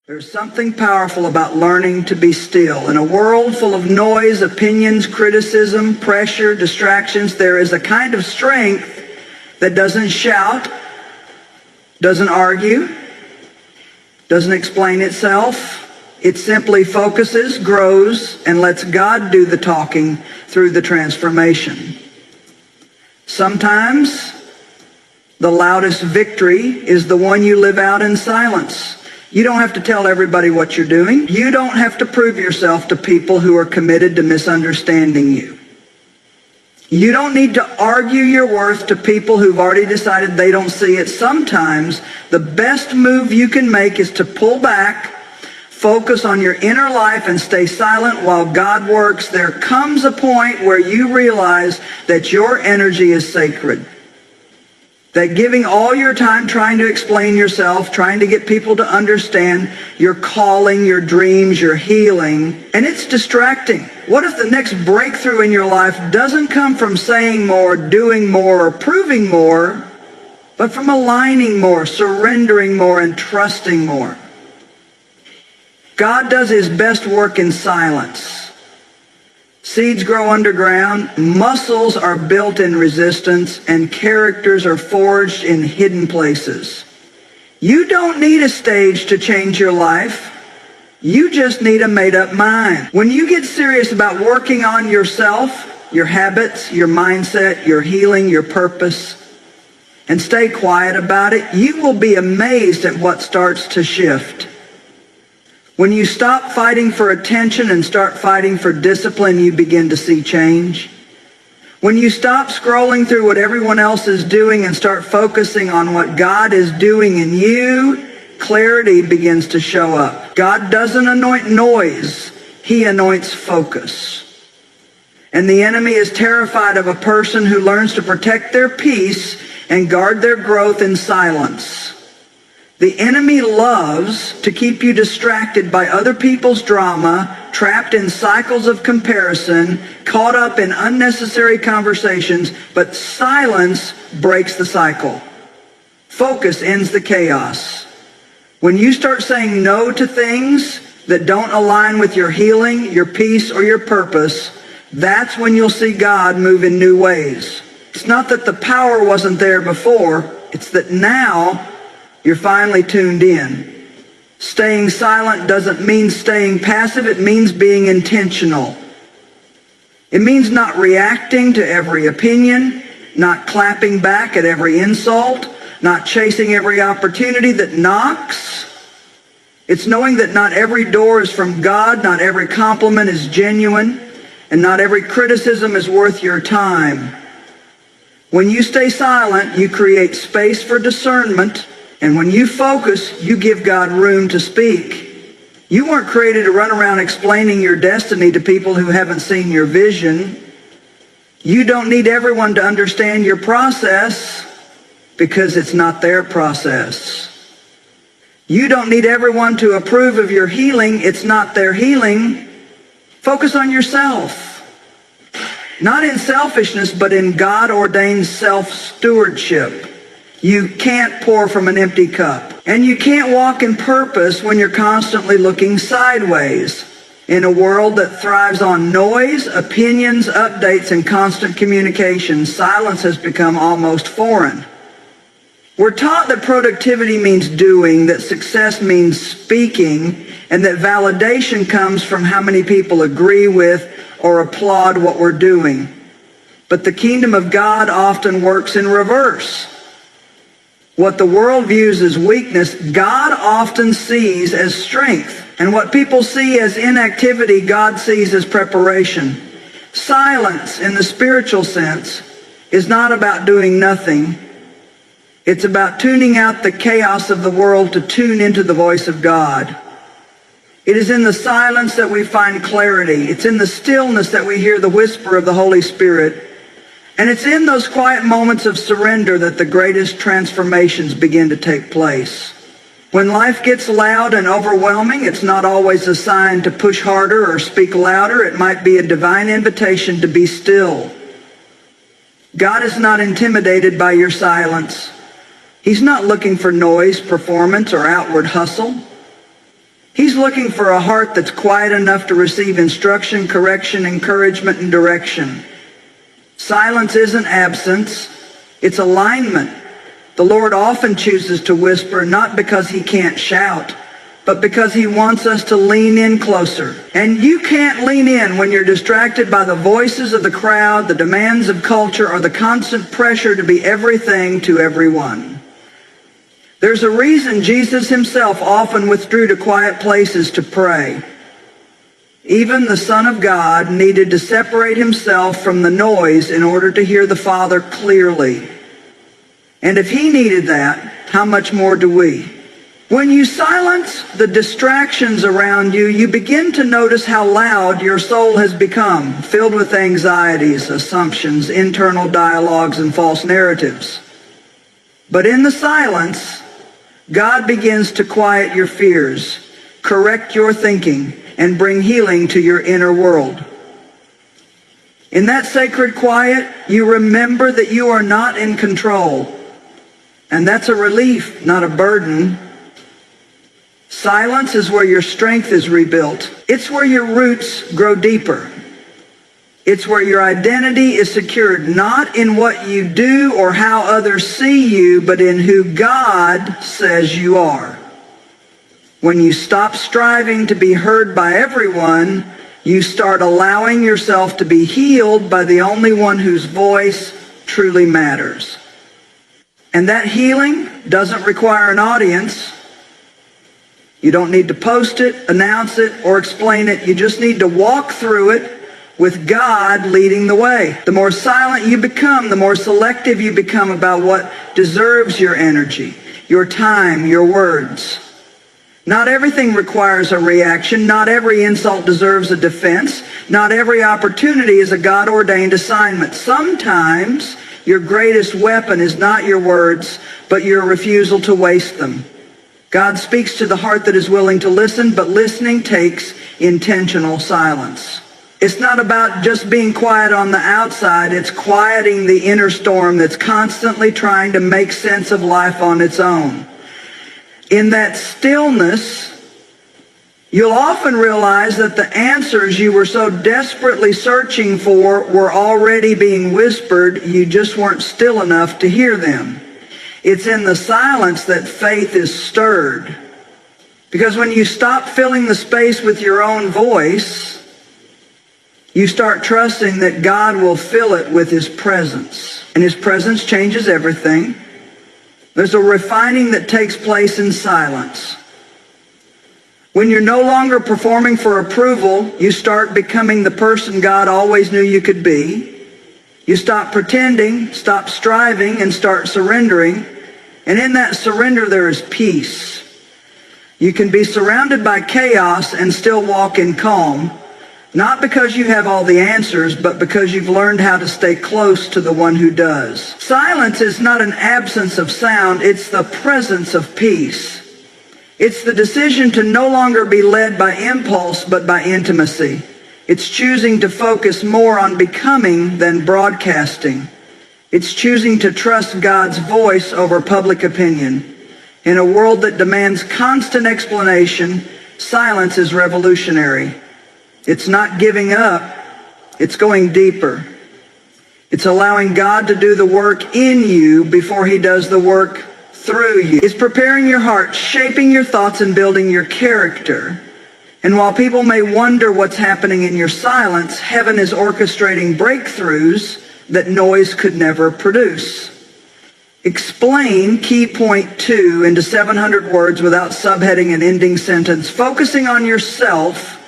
There's something powerful about learning to be still. In a world full of noise, opinions, criticism, pressure, distractions, there is a kind of strength that doesn't shout, doesn't argue, doesn't explain itself. It simply focuses, grows, and lets God do the talking through the transformation. Sometimes the loudest victory is the one you live out in silence. You don't have to tell everybody what you're doing. You don't have to prove yourself to people who are committed to misunderstanding you. You don't need to argue your worth to people who've already decided they don't see it. Sometimes the best move you can make is to pull back, focus on your inner life, and stay silent while God works. There comes a point where you realize that your energy is sacred. That giving all your time trying to explain yourself, trying to get people to understand your calling, your dreams, your healing, and it's distracting. What if the next breakthrough in your life doesn't come from saying more, doing more, or proving more, but from aligning more, surrendering more, and trusting more? God does his best work in silence. Seeds grow underground, muscles are built in resistance, and characters are forged in hidden places. You don't need a stage to change your life. You just need a made-up mind. When you get serious about working on yourself, your habits, your mindset, your healing, your purpose, and stay quiet about it, you will be amazed at what starts to shift. When you stop fighting for attention and start fighting for discipline, you begin to see change. When you stop scrolling through what everyone else is doing and start focusing on what God is doing in you, clarity begins to show up. God doesn't anoint noise. He anoints focus. And the enemy is terrified of a person who learns to protect their peace and guard their growth in silence. The enemy loves to keep you distracted by other people's drama, trapped in cycles of comparison, caught up in unnecessary conversations, but silence breaks the cycle. Focus ends the chaos. When you start saying no to things that don't align with your healing, your peace, or your purpose, that's when you'll see God move in new ways. It's not that the power wasn't there before, it's that now you're finally tuned in. Staying silent doesn't mean staying passive. It means being intentional. It means not reacting to every opinion, not clapping back at every insult, not chasing every opportunity that knocks. It's knowing that not every door is from God, not every compliment is genuine, and not every criticism is worth your time. When you stay silent, you create space for discernment. And when you focus, you give God room to speak. You weren't created to run around explaining your destiny to people who haven't seen your vision. You don't need everyone to understand your process because it's not their process. You don't need everyone to approve of your healing. It's not their healing. Focus on yourself. Not in selfishness, but in God-ordained self-stewardship. You can't pour from an empty cup. And you can't walk in purpose when you're constantly looking sideways. In a world that thrives on noise, opinions, updates, and constant communication, silence has become almost foreign. We're taught that productivity means doing, that success means speaking, and that validation comes from how many people agree with or applaud what we're doing. But the kingdom of God often works in reverse. What the world views as weakness, God often sees as strength. And what people see as inactivity, God sees as preparation. Silence, in the spiritual sense, is not about doing nothing. It's about tuning out the chaos of the world to tune into the voice of God. It is in the silence that we find clarity. It's in the stillness that we hear the whisper of the Holy Spirit. And it's in those quiet moments of surrender that the greatest transformations begin to take place. When life gets loud and overwhelming, it's not always a sign to push harder or speak louder. It might be a divine invitation to be still. God is not intimidated by your silence. He's not looking for noise, performance, or outward hustle. He's looking for a heart that's quiet enough to receive instruction, correction, encouragement, and direction. Silence isn't absence, it's alignment. The Lord often chooses to whisper, not because he can't shout, but because he wants us to lean in closer. And you can't lean in when you're distracted by the voices of the crowd, the demands of culture, or the constant pressure to be everything to everyone. There's a reason Jesus himself often withdrew to quiet places to pray. Even the Son of God needed to separate himself from the noise in order to hear the Father clearly. And if he needed that, how much more do we? When you silence the distractions around you, you begin to notice how loud your soul has become, filled with anxieties, assumptions, internal dialogues, and false narratives. But in the silence, God begins to quiet your fears, correct your thinking, and bring healing to your inner world. In that sacred quiet, you remember that you are not in control. And that's a relief, not a burden. Silence is where your strength is rebuilt. It's where your roots grow deeper. It's where your identity is secured, not in what you do or how others see you, but in who God says you are. When you stop striving to be heard by everyone, you start allowing yourself to be healed by the only one whose voice truly matters. And that healing doesn't require an audience. You don't need to post it, announce it, or explain it. You just need to walk through it with God leading the way. The more silent you become, the more selective you become about what deserves your energy, your time, your words. Not everything requires a reaction. Not every insult deserves a defense. Not every opportunity is a God-ordained assignment. Sometimes your greatest weapon is not your words, but your refusal to waste them. God speaks to the heart that is willing to listen, but listening takes intentional silence. It's not about just being quiet on the outside. It's quieting the inner storm that's constantly trying to make sense of life on its own. In that stillness, you'll often realize that the answers you were so desperately searching for were already being whispered. You just weren't still enough to hear them. It's in the silence that faith is stirred. Because when you stop filling the space with your own voice, you start trusting that God will fill it with his presence. And his presence changes everything. There's a refining that takes place in silence. When you're no longer performing for approval, you start becoming the person God always knew you could be. You stop pretending, stop striving, and start surrendering. And in that surrender, there is peace. You can be surrounded by chaos and still walk in calm, not because you have all the answers, but because you've learned how to stay close to the one who does. Silence is not an absence of sound, it's the presence of peace. It's the decision to no longer be led by impulse, but by intimacy. It's choosing to focus more on becoming than broadcasting. It's choosing to trust God's voice over public opinion. In a world that demands constant explanation, silence is revolutionary. It's not giving up, it's going deeper. It's allowing God to do the work in you before he does the work through you. It's preparing your heart, shaping your thoughts, and building your character. And while people may wonder what's happening in your silence, heaven is orchestrating breakthroughs that noise could never produce. Explain key point 2 into 700 words without subheading an ending sentence. Focusing on yourself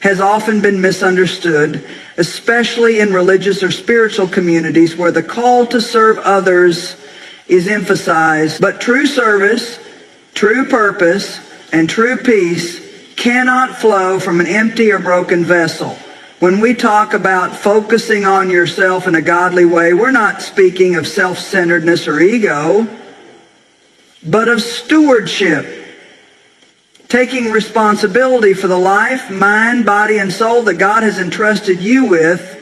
has often been misunderstood, especially in religious or spiritual communities where the call to serve others is emphasized. But true service, true purpose, and true peace cannot flow from an empty or broken vessel. When we talk about focusing on yourself in a godly way, we're not speaking of self-centeredness or ego, but of stewardship. Taking responsibility for the life, mind, body, and soul that God has entrusted you with.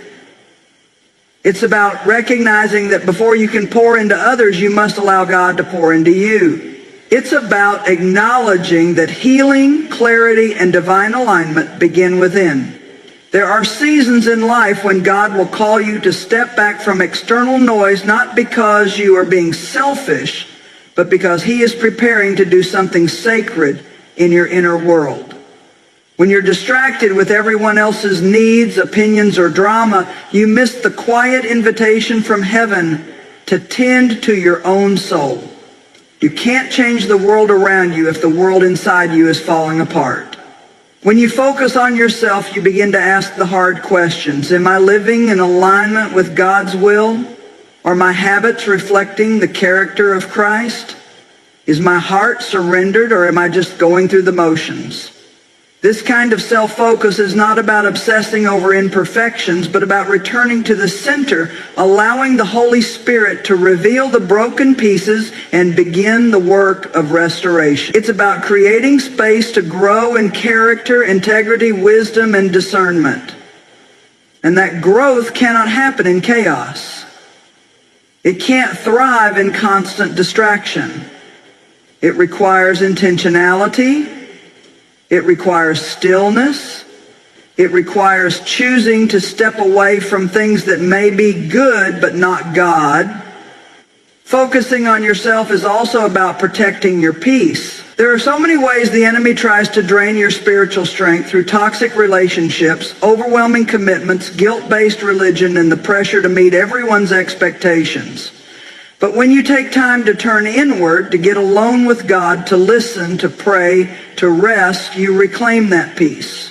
It's about recognizing that before you can pour into others, you must allow God to pour into you. It's about acknowledging that healing, clarity, and divine alignment begin within. There are seasons in life when God will call you to step back from external noise, not because you are being selfish, but because He is preparing to do something sacred in your inner world. When you're distracted with everyone else's needs, opinions, or drama, you miss the quiet invitation from heaven to tend to your own soul. You can't change the world around you if the world inside you is falling apart. When you focus on yourself, you begin to ask the hard questions. Am I living in alignment with God's will? Are my habits reflecting the character of Christ? Is my heart surrendered, or am I just going through the motions? This kind of self-focus is not about obsessing over imperfections, but about returning to the center, allowing the Holy Spirit to reveal the broken pieces and begin the work of restoration. It's about creating space to grow in character, integrity, wisdom, and discernment. And that growth cannot happen in chaos. It can't thrive in constant distraction. It requires intentionality. It requires stillness. It requires choosing to step away from things that may be good but not God. Focusing on yourself is also about protecting your peace. There are so many ways the enemy tries to drain your spiritual strength through toxic relationships, overwhelming commitments, guilt-based religion, and the pressure to meet everyone's expectations. But when you take time to turn inward, to get alone with God, to listen, to pray, to rest, you reclaim that peace.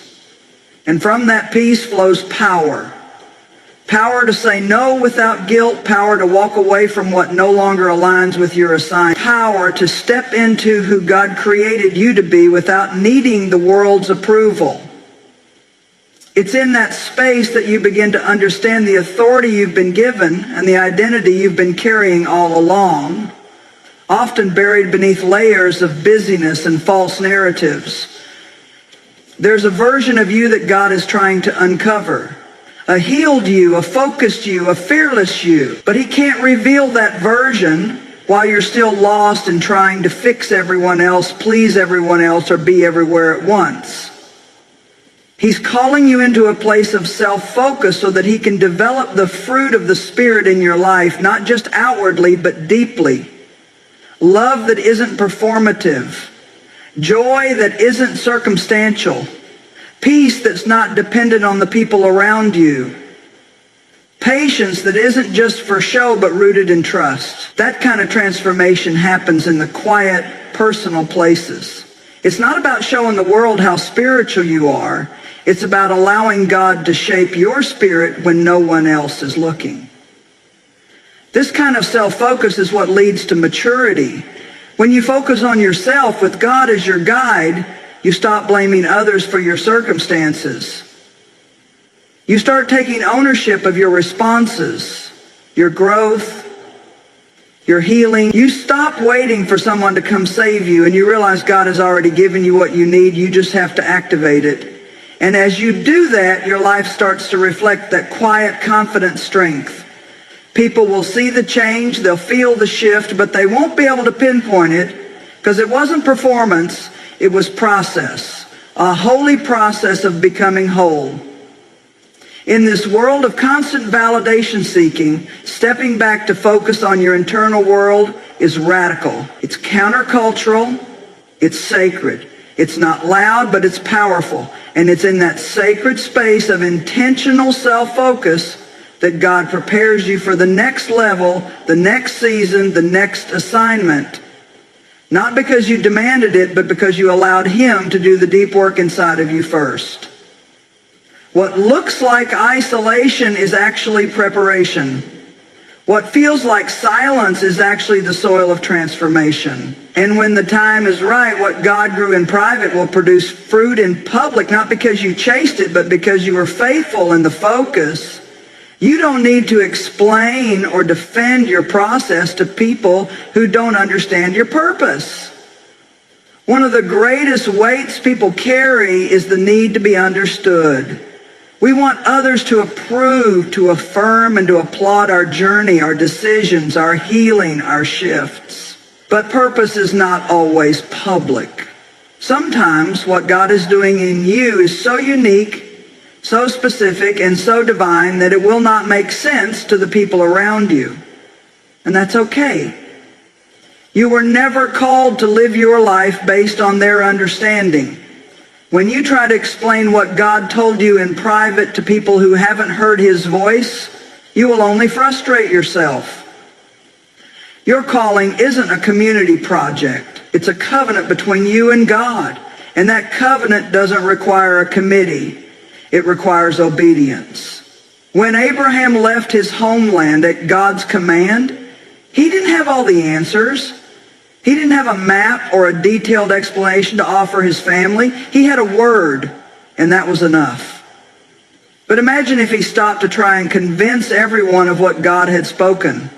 And from that peace flows power. Power to say no without guilt, power to walk away from what no longer aligns with your assignment, power to step into who God created you to be without needing the world's approval. It's in that space that you begin to understand the authority you've been given and the identity you've been carrying all along, often buried beneath layers of busyness and false narratives. There's a version of you that God is trying to uncover, a healed you, a focused you, a fearless you. But He can't reveal that version while you're still lost and trying to fix everyone else, please everyone else, or be everywhere at once. He's calling you into a place of self-focus so that He can develop the fruit of the Spirit in your life, not just outwardly, but deeply. Love that isn't performative. Joy that isn't circumstantial. Peace that's not dependent on the people around you. Patience that isn't just for show, but rooted in trust. That kind of transformation happens in the quiet, personal places. It's not about showing the world how spiritual you are. It's about allowing God to shape your spirit when no one else is looking. This kind of self-focus is what leads to maturity. When you focus on yourself with God as your guide, you stop blaming others for your circumstances. You start taking ownership of your responses, your growth, your healing. You stop waiting for someone to come save you, and you realize God has already given you what you need. You just have to activate it. And as you do that, your life starts to reflect that quiet, confident strength. People will see the change, they'll feel the shift, but they won't be able to pinpoint it because it wasn't performance, it was process. A holy process of becoming whole. In this world of constant validation seeking, stepping back to focus on your internal world is radical. It's countercultural. It's sacred. It's not loud, but it's powerful. And it's in that sacred space of intentional self-focus that God prepares you for the next level, the next season, the next assignment. Not because you demanded it, but because you allowed Him to do the deep work inside of you first. What looks like isolation is actually preparation. What feels like silence is actually the soil of transformation. And when the time is right, what God grew in private will produce fruit in public, not because you chased it, but because you were faithful in the focus. You don't need to explain or defend your process to people who don't understand your purpose. One of the greatest weights people carry is the need to be understood. We want others to approve, to affirm, and to applaud our journey, our decisions, our healing, our shifts. But purpose is not always public. Sometimes what God is doing in you is so unique, so specific, and so divine that it will not make sense to the people around you. And that's okay. You were never called to live your life based on their understanding. When you try to explain what God told you in private to people who haven't heard his voice, you will only frustrate yourself. Your calling isn't a community project. It's a covenant between you and God. And that covenant doesn't require a committee. It requires obedience. When Abraham left his homeland at God's command, he didn't have all the answers. He didn't have a map or a detailed explanation to offer his family. He had a word, and that was enough. But imagine if he stopped to try and convince everyone of what God had spoken.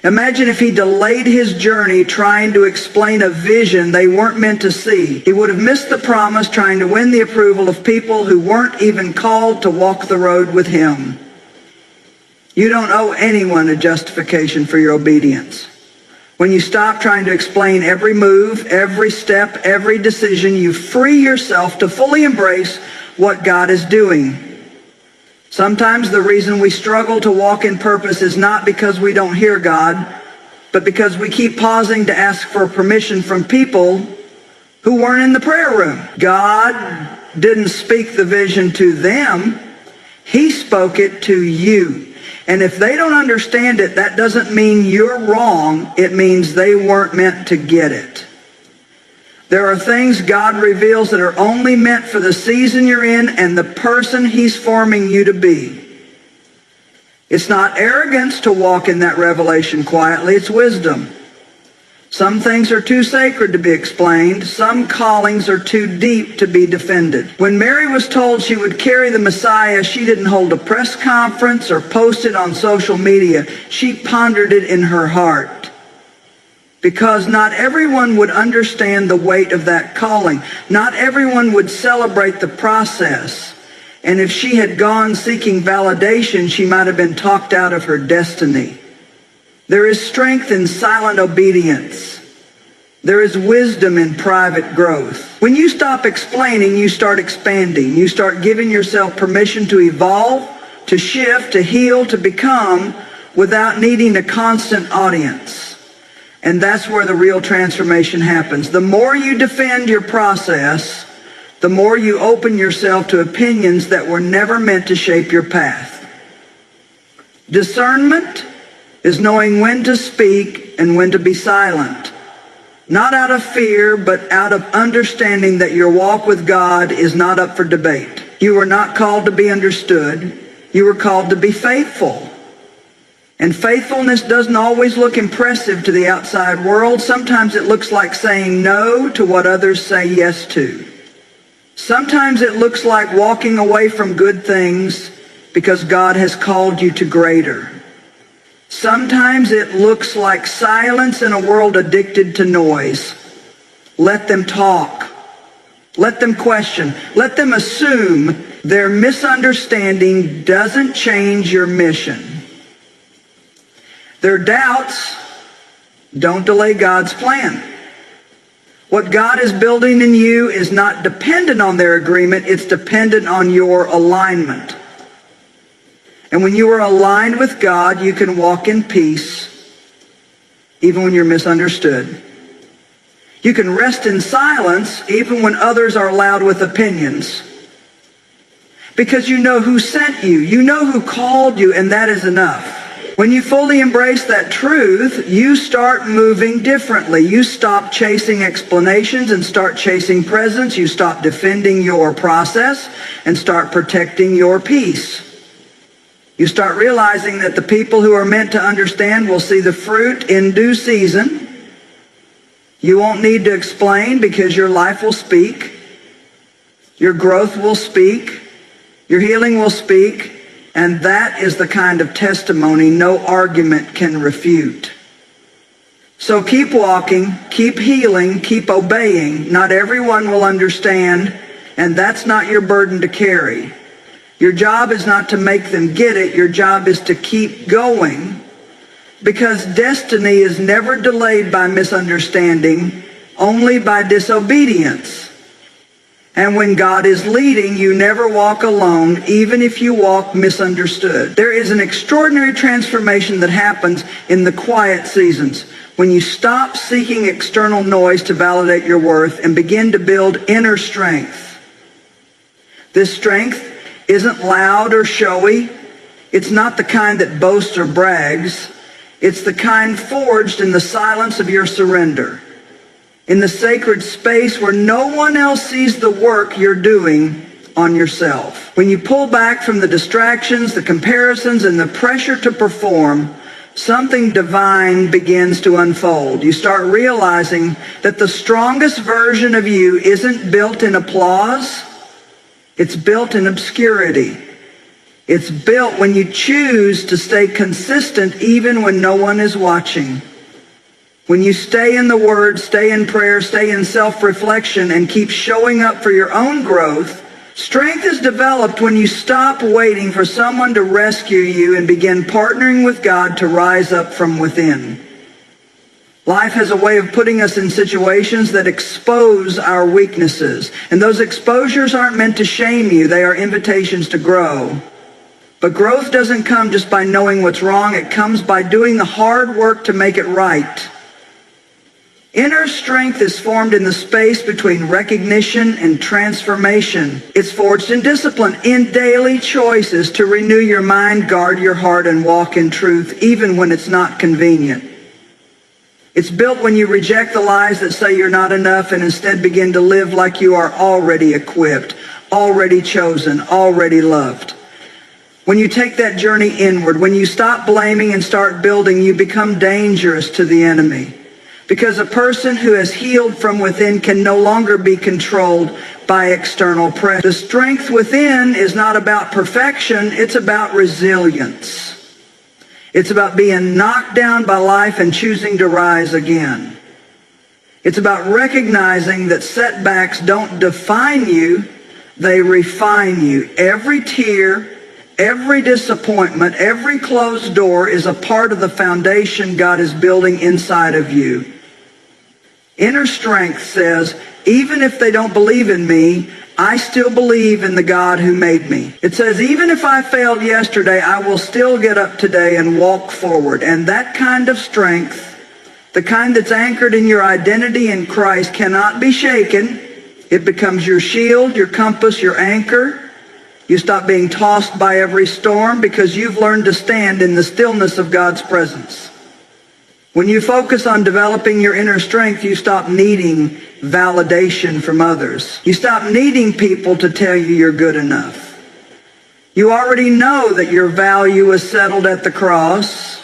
Imagine if he delayed his journey trying to explain a vision they weren't meant to see. He would have missed the promise trying to win the approval of people who weren't even called to walk the road with him. You don't owe anyone a justification for your obedience. When you stop trying to explain every move, every step, every decision, you free yourself to fully embrace what God is doing. Sometimes the reason we struggle to walk in purpose is not because we don't hear God, but because we keep pausing to ask for permission from people who weren't in the prayer room. God didn't speak the vision to them. He spoke it to you. And if they don't understand it, that doesn't mean you're wrong. It means they weren't meant to get it. There are things God reveals that are only meant for the season you're in and the person he's forming you to be. It's not arrogance to walk in that revelation quietly. It's wisdom. Some things are too sacred to be explained. Some callings are too deep to be defended. When Mary was told she would carry the Messiah, she didn't hold a press conference or post it on social media. She pondered it in her heart. Because not everyone would understand the weight of that calling. Not everyone would celebrate the process. And if she had gone seeking validation, she might have been talked out of her destiny. There is strength in silent obedience. There is wisdom in private growth. When you stop explaining, you start expanding. You start giving yourself permission to evolve, to shift, to heal, to become, without needing a constant audience. And that's where the real transformation happens. The more you defend your process, the more you open yourself to opinions that were never meant to shape your path. Discernment is knowing when to speak and when to be silent. Not out of fear, but out of understanding that your walk with God is not up for debate. You were not called to be understood. You were called to be faithful. And faithfulness doesn't always look impressive to the outside world. Sometimes it looks like saying no to what others say yes to. Sometimes it looks like walking away from good things because God has called you to greater. Sometimes it looks like silence in a world addicted to noise. Let them talk. Let them question. Let them assume. Their misunderstanding doesn't change your mission. Their doubts don't delay God's plan. What God is building in you is not dependent on their agreement. It's dependent on your alignment. And when you are aligned with God, you can walk in peace, even when you're misunderstood. You can rest in silence, even when others are loud with opinions. Because you know who sent you. You know who called you, and that is enough. When you fully embrace that truth, you start moving differently. You stop chasing explanations and start chasing presence. You stop defending your process and start protecting your peace. You start realizing that the people who are meant to understand will see the fruit in due season. You won't need to explain because your life will speak. Your growth will speak. Your healing will speak. And that is the kind of testimony no argument can refute. So keep walking, keep healing, keep obeying. Not everyone will understand, and that's not your burden to carry. Your job is not to make them get it. Your job is to keep going. Because destiny is never delayed by misunderstanding, only by disobedience. And when God is leading, you never walk alone, even if you walk misunderstood. There is an extraordinary transformation that happens in the quiet seasons when you stop seeking external noise to validate your worth and begin to build inner strength. This strength isn't loud or showy. It's not the kind that boasts or brags. It's the kind forged in the silence of your surrender, in the sacred space where no one else sees the work you're doing on yourself. When you pull back from the distractions, the comparisons, and the pressure to perform, something divine begins to unfold. You start realizing that the strongest version of you isn't built in applause. It's built in obscurity. It's built when you choose to stay consistent even when no one is watching. When you stay in the Word, stay in prayer, stay in self-reflection, and keep showing up for your own growth, strength is developed when you stop waiting for someone to rescue you and begin partnering with God to rise up from within. Life has a way of putting us in situations that expose our weaknesses. And those exposures aren't meant to shame you. They are invitations to grow. But growth doesn't come just by knowing what's wrong. It comes by doing the hard work to make it right. Inner strength is formed in the space between recognition and transformation. It's forged in discipline, in daily choices to renew your mind, guard your heart, and walk in truth, even when it's not convenient. It's built when you reject the lies that say you're not enough and instead begin to live like you are already equipped, already chosen, already loved. When you take that journey inward, when you stop blaming and start building, you become dangerous to the enemy. Because a person who has healed from within can no longer be controlled by external pressure. The strength within is not about perfection, it's about resilience. It's about being knocked down by life and choosing to rise again. It's about recognizing that setbacks don't define you, they refine you. Every tear, every disappointment, every closed door is a part of the foundation God is building inside of you. Inner strength says, even if they don't believe in me, I still believe in the God who made me. It says, even if I failed yesterday, I will still get up today and walk forward. And that kind of strength, the kind that's anchored in your identity in Christ, cannot be shaken. It becomes your shield, your compass, your anchor. You stop being tossed by every storm because you've learned to stand in the stillness of God's presence. When you focus on developing your inner strength, you stop needing validation from others. You stop needing people to tell you you're good enough. You already know that your value is settled at the cross.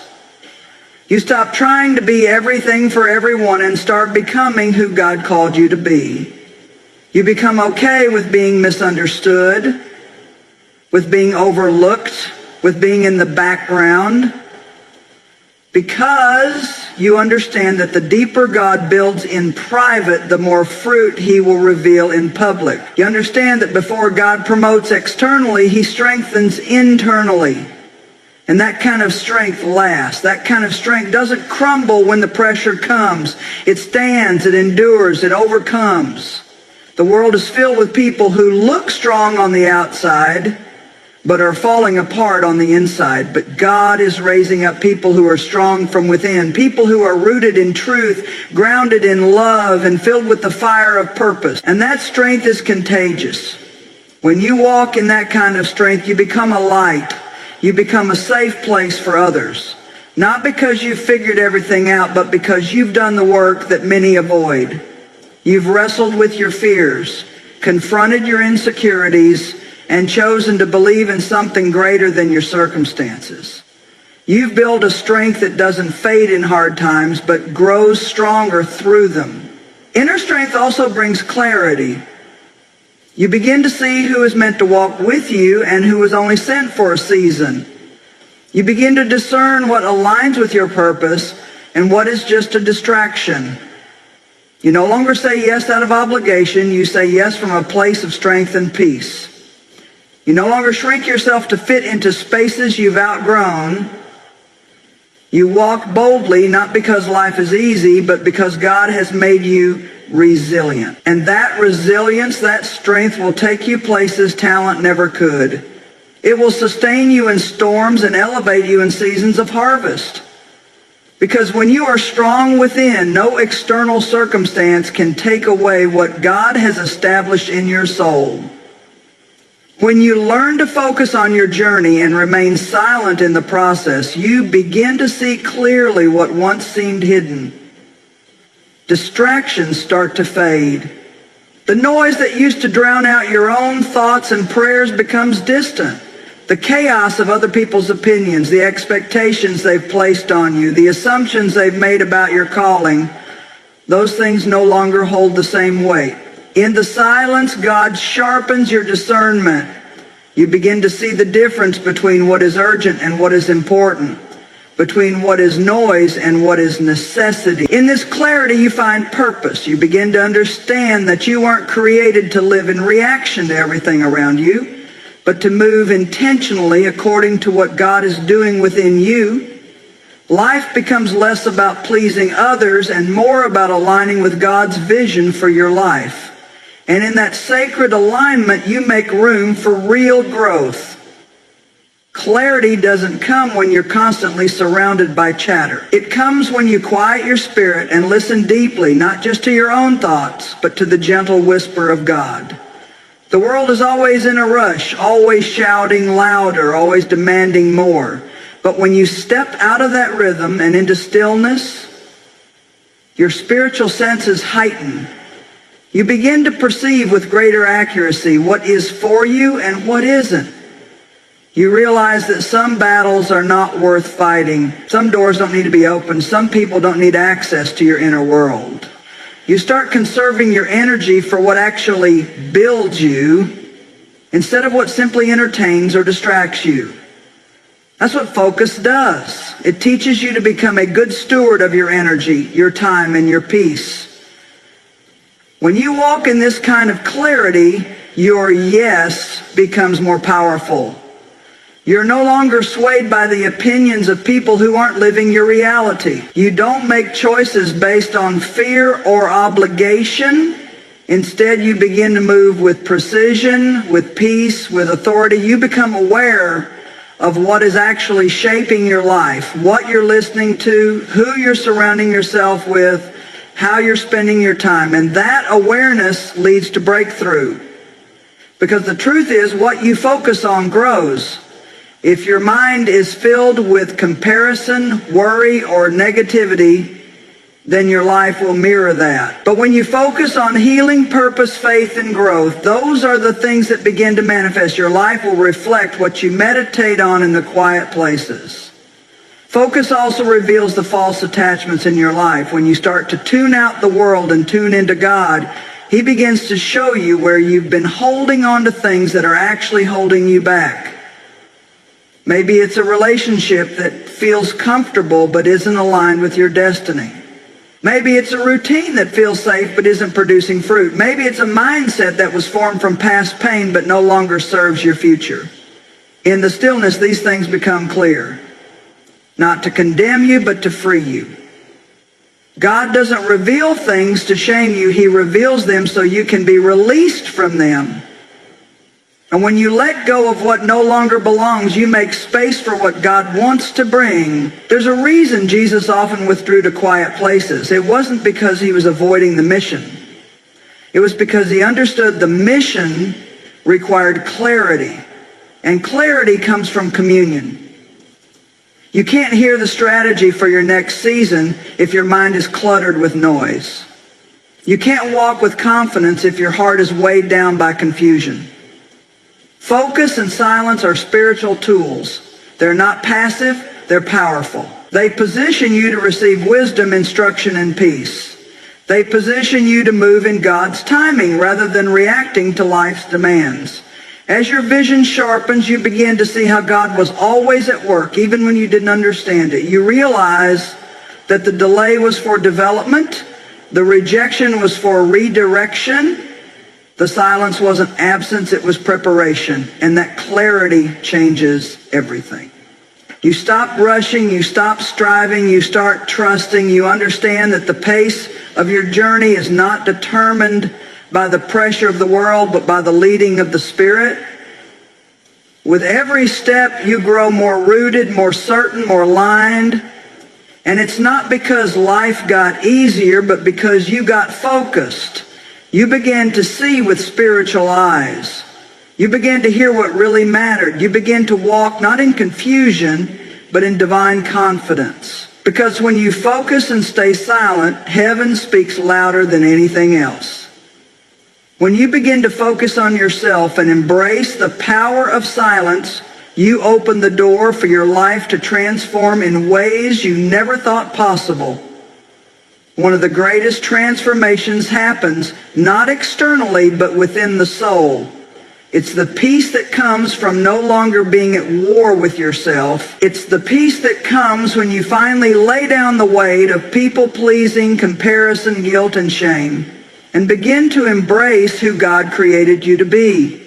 You stop trying to be everything for everyone and start becoming who God called you to be. You become okay with being misunderstood, with being overlooked, with being in the background, because you understand that the deeper God builds in private, the more fruit he will reveal in public. You understand that before God promotes externally, he strengthens internally. And that kind of strength lasts. That kind of strength doesn't crumble when the pressure comes. It stands, it endures, it overcomes. The world is filled with people who look strong on the outside, but are falling apart on the inside. But God is raising up people who are strong from within, people who are rooted in truth, grounded in love, and filled with the fire of purpose. And that strength is contagious. When you walk in that kind of strength, you become a light. You become a safe place for others. Not because you've figured everything out, but because you've done the work that many avoid. You've wrestled with your fears, confronted your insecurities, and chosen to believe in something greater than your circumstances. You've built a strength that doesn't fade in hard times, but grows stronger through them. Inner strength also brings clarity. You begin to see who is meant to walk with you and who is only sent for a season. You begin to discern what aligns with your purpose and what is just a distraction. You no longer say yes out of obligation. You say yes from a place of strength and peace. You no longer shrink yourself to fit into spaces you've outgrown. You walk boldly, not because life is easy, but because God has made you resilient. And that resilience, that strength will take you places talent never could. It will sustain you in storms and elevate you in seasons of harvest. Because when you are strong within, no external circumstance can take away what God has established in your soul. When you learn to focus on your journey and remain silent in the process, you begin to see clearly what once seemed hidden. Distractions start to fade. The noise that used to drown out your own thoughts and prayers becomes distant. The chaos of other people's opinions, the expectations they've placed on you, the assumptions they've made about your calling, those things no longer hold the same weight. In the silence, God sharpens your discernment. You begin to see the difference between what is urgent and what is important, between what is noise and what is necessity. In this clarity, you find purpose. You begin to understand that you weren't created to live in reaction to everything around you, but to move intentionally according to what God is doing within you. Life becomes less about pleasing others and more about aligning with God's vision for your life. And in that sacred alignment, you make room for real growth. Clarity doesn't come when you're constantly surrounded by chatter. It comes when you quiet your spirit and listen deeply, not just to your own thoughts, but to the gentle whisper of God. The world is always in a rush, always shouting louder, always demanding more. But when you step out of that rhythm and into stillness, your spiritual senses heighten. You begin to perceive with greater accuracy what is for you and what isn't. You realize that some battles are not worth fighting. Some doors don't need to be opened. Some people don't need access to your inner world. You start conserving your energy for what actually builds you instead of what simply entertains or distracts you. That's what focus does. It teaches you to become a good steward of your energy, your time, and your peace. When you walk in this kind of clarity, your yes becomes more powerful. You're no longer swayed by the opinions of people who aren't living your reality. You don't make choices based on fear or obligation. Instead, you begin to move with precision, with peace, with authority. You become aware of what is actually shaping your life, what you're listening to, who you're surrounding yourself with, how you're spending your time. And that awareness leads to breakthrough. Because the truth is, what you focus on grows. If your mind is filled with comparison, worry, or negativity, then your life will mirror that. But when you focus on healing, purpose, faith, and growth, those are the things that begin to manifest. Your life will reflect what you meditate on in the quiet places. Focus also reveals the false attachments in your life. When you start to tune out the world and tune into God, He begins to show you where you've been holding on to things that are actually holding you back. Maybe it's a relationship that feels comfortable but isn't aligned with your destiny. Maybe it's a routine that feels safe but isn't producing fruit. Maybe it's a mindset that was formed from past pain but no longer serves your future. In the stillness, these things become clear. Not to condemn you, but to free you. God doesn't reveal things to shame you. He reveals them so you can be released from them. And when you let go of what no longer belongs, you make space for what God wants to bring. There's a reason Jesus often withdrew to quiet places. It wasn't because He was avoiding the mission. It was because He understood the mission required clarity. And clarity comes from communion. You can't hear the strategy for your next season if your mind is cluttered with noise. You can't walk with confidence if your heart is weighed down by confusion. Focus and silence are spiritual tools. They're not passive, they're powerful. They position you to receive wisdom, instruction, and peace. They position you to move in God's timing rather than reacting to life's demands. As your vision sharpens, you begin to see how God was always at work, even when you didn't understand it. You realize that the delay was for development, the rejection was for redirection, the silence wasn't absence, it was preparation, and that clarity changes everything. You stop rushing, you stop striving, you start trusting. You understand that the pace of your journey is not determined by the pressure of the world, but by the leading of the Spirit. With every step, you grow more rooted, more certain, more aligned. And it's not because life got easier, but because you got focused. You began to see with spiritual eyes. You began to hear what really mattered. You began to walk not in confusion, but in divine confidence. Because when you focus and stay silent, heaven speaks louder than anything else. When you begin to focus on yourself and embrace the power of silence, you open the door for your life to transform in ways you never thought possible. One of the greatest transformations happens not externally, but within the soul. It's the peace that comes from no longer being at war with yourself. It's the peace that comes when you finally lay down the weight of people-pleasing, comparison, guilt, and shame, and begin to embrace who God created you to be.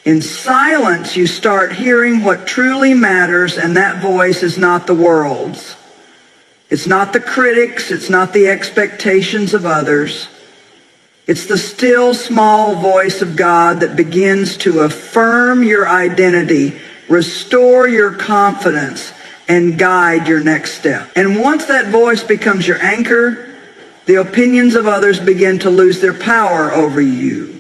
In silence, you start hearing what truly matters, and that voice is not the world's. It's not the critics. It's not the expectations of others. It's the still, small voice of God that begins to affirm your identity, restore your confidence, and guide your next step. And once that voice becomes your anchor, the opinions of others begin to lose their power over you.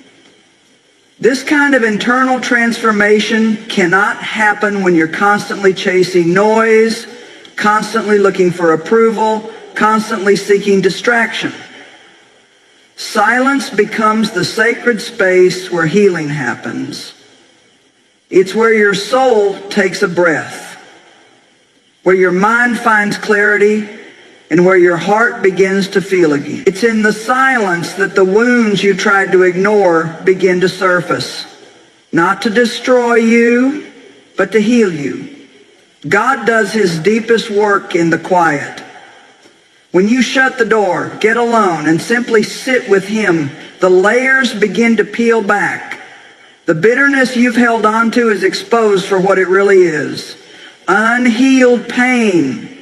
This kind of internal transformation cannot happen when you're constantly chasing noise, constantly looking for approval, constantly seeking distraction. Silence becomes the sacred space where healing happens. It's where your soul takes a breath, where your mind finds clarity, and where your heart begins to feel again. It's in the silence that the wounds you tried to ignore begin to surface, not to destroy you, but to heal you. God does his deepest work in the quiet. When you shut the door, get alone, and simply sit with him, the layers begin to peel back. The bitterness you've held on to is exposed for what it really is. Unhealed pain.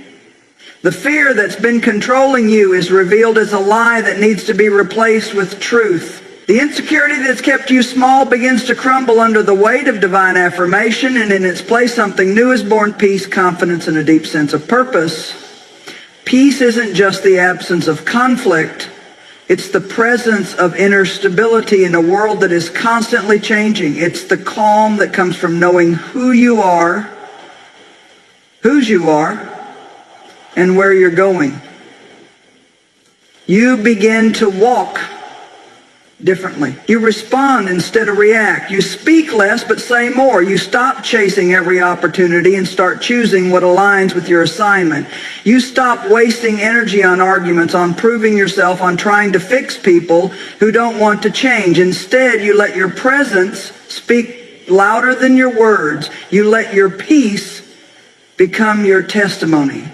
The fear that's been controlling you is revealed as a lie that needs to be replaced with truth. The insecurity that's kept you small begins to crumble under the weight of divine affirmation, and in its place something new is born: peace, confidence, and a deep sense of purpose. Peace isn't just the absence of conflict. It's the presence of inner stability in a world that is constantly changing. It's the calm that comes from knowing who you are, whose you are, and where you're going. You begin to walk differently. You respond instead of react. You speak less but say more. You stop chasing every opportunity and start choosing what aligns with your assignment. You stop wasting energy on arguments, on proving yourself, on trying to fix people who don't want to change. Instead, you let your presence speak louder than your words. You let your peace become your testimony.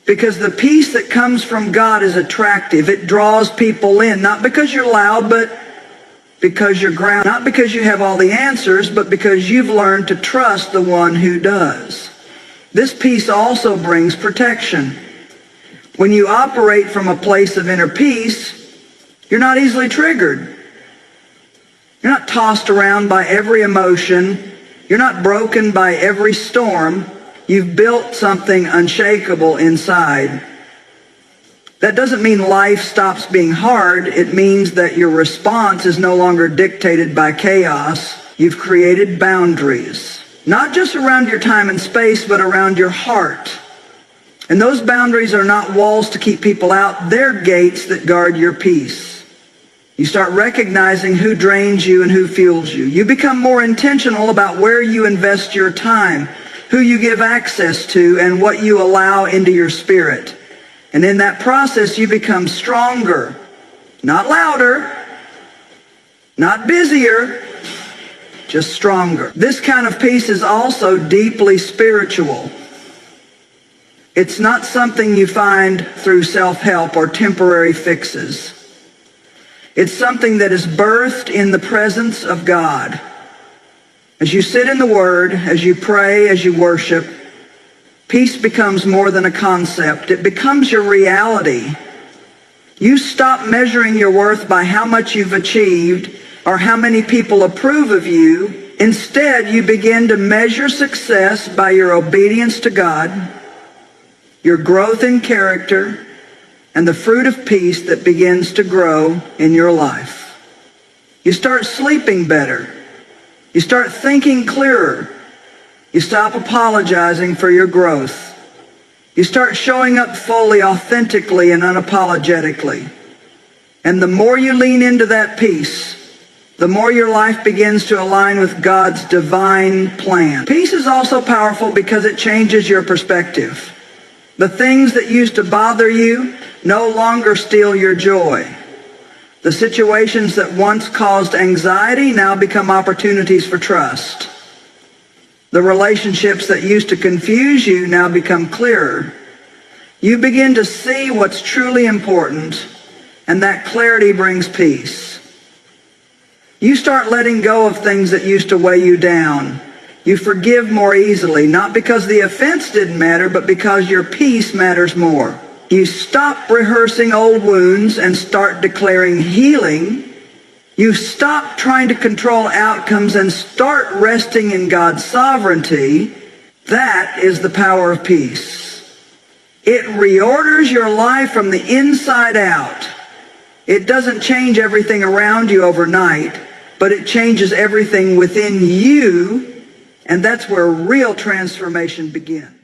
Because the peace that comes from God is attractive. It draws people in, not because you're loud, but because you're grounded. Not because you have all the answers, but because you've learned to trust the one who does. This peace also brings protection. When you operate from a place of inner peace, you're not easily triggered. You're not tossed around by every emotion. You're not broken by every storm. You've built something unshakable inside. That doesn't mean life stops being hard. It means that your response is no longer dictated by chaos. You've created boundaries, not just around your time and space, but around your heart. And those boundaries are not walls to keep people out. They're gates that guard your peace. You start recognizing who drains you and who fuels you. You become more intentional about where you invest your time, who you give access to, and what you allow into your spirit. And in that process, you become stronger, not louder, not busier, just stronger. This kind of peace is also deeply spiritual. It's not something you find through self-help or temporary fixes. It's something that is birthed in the presence of God. As you sit in the Word, as you pray, as you worship, Peace becomes more than a concept. It becomes your reality. You stop measuring your worth by how much you've achieved or how many people approve of you. Instead, you begin to measure success by your obedience to God, your growth in character, and the fruit of peace that begins to grow in your life. You start sleeping better. You start thinking clearer. You stop apologizing for your growth. You start showing up fully, authentically, and unapologetically. And the more you lean into that peace, the more your life begins to align with God's divine plan. Peace is also powerful because it changes your perspective. The things that used to bother you no longer steal your joy. The situations that once caused anxiety now become opportunities for trust. The relationships that used to confuse you now become clearer. You begin to see what's truly important, and that clarity brings peace. You start letting go of things that used to weigh you down. You forgive more easily, not because the offense didn't matter, but because your peace matters more. You stop rehearsing old wounds and start declaring healing. You stop trying to control outcomes and start resting in God's sovereignty. That is the power of peace. It reorders your life from the inside out. It doesn't change everything around you overnight, but it changes everything within you, and that's where real transformation begins.